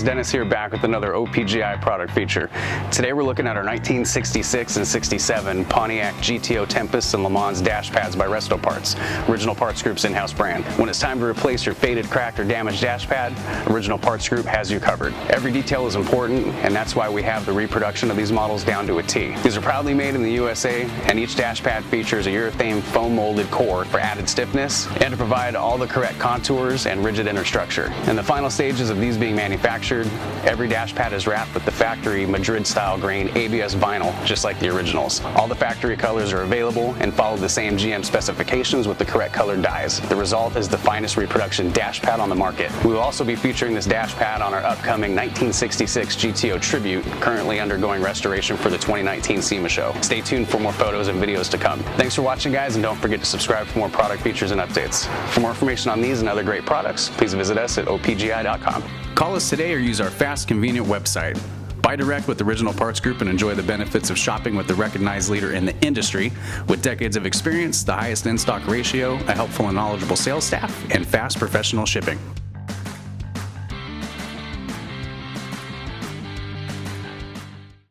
guys, Dennis here, back with another OPGI product feature. Today we're looking at our 1966 and 67 Pontiac GTO Tempest and LeMans dash pads by Resto Parts, Original Parts Group's in-house brand. When it's time to replace your faded, cracked, or damaged dash pad, Original Parts Group has you covered. Every detail is important, and that's why we have the reproduction of these models down to a T. These are proudly made in the USA, and each dash pad features a urethane foam molded core for added stiffness and to provide all the correct contours and rigid inner structure. In the final stages of these being manufactured, every dash pad is wrapped with the factory Madrid-style grain ABS vinyl, just like the originals. All the factory colors are available and follow the same GM specifications with the correct colored dyes. The result is the finest reproduction dash pad on the market. We will also be featuring this dash pad on our upcoming 1966 GTO Tribute, currently undergoing restoration for the 2019 SEMA show. Stay tuned for more photos and videos to come. Thanks for watching, guys, and don't forget to subscribe for more product features and updates. For more information on these and other great products, please visit us at opgi.com. Call us today or use our fast, convenient website. Buy direct with Original Parts Group and enjoy the benefits of shopping with the recognized leader in the industry with decades of experience, the highest in-stock ratio, a helpful and knowledgeable sales staff, and fast professional shipping.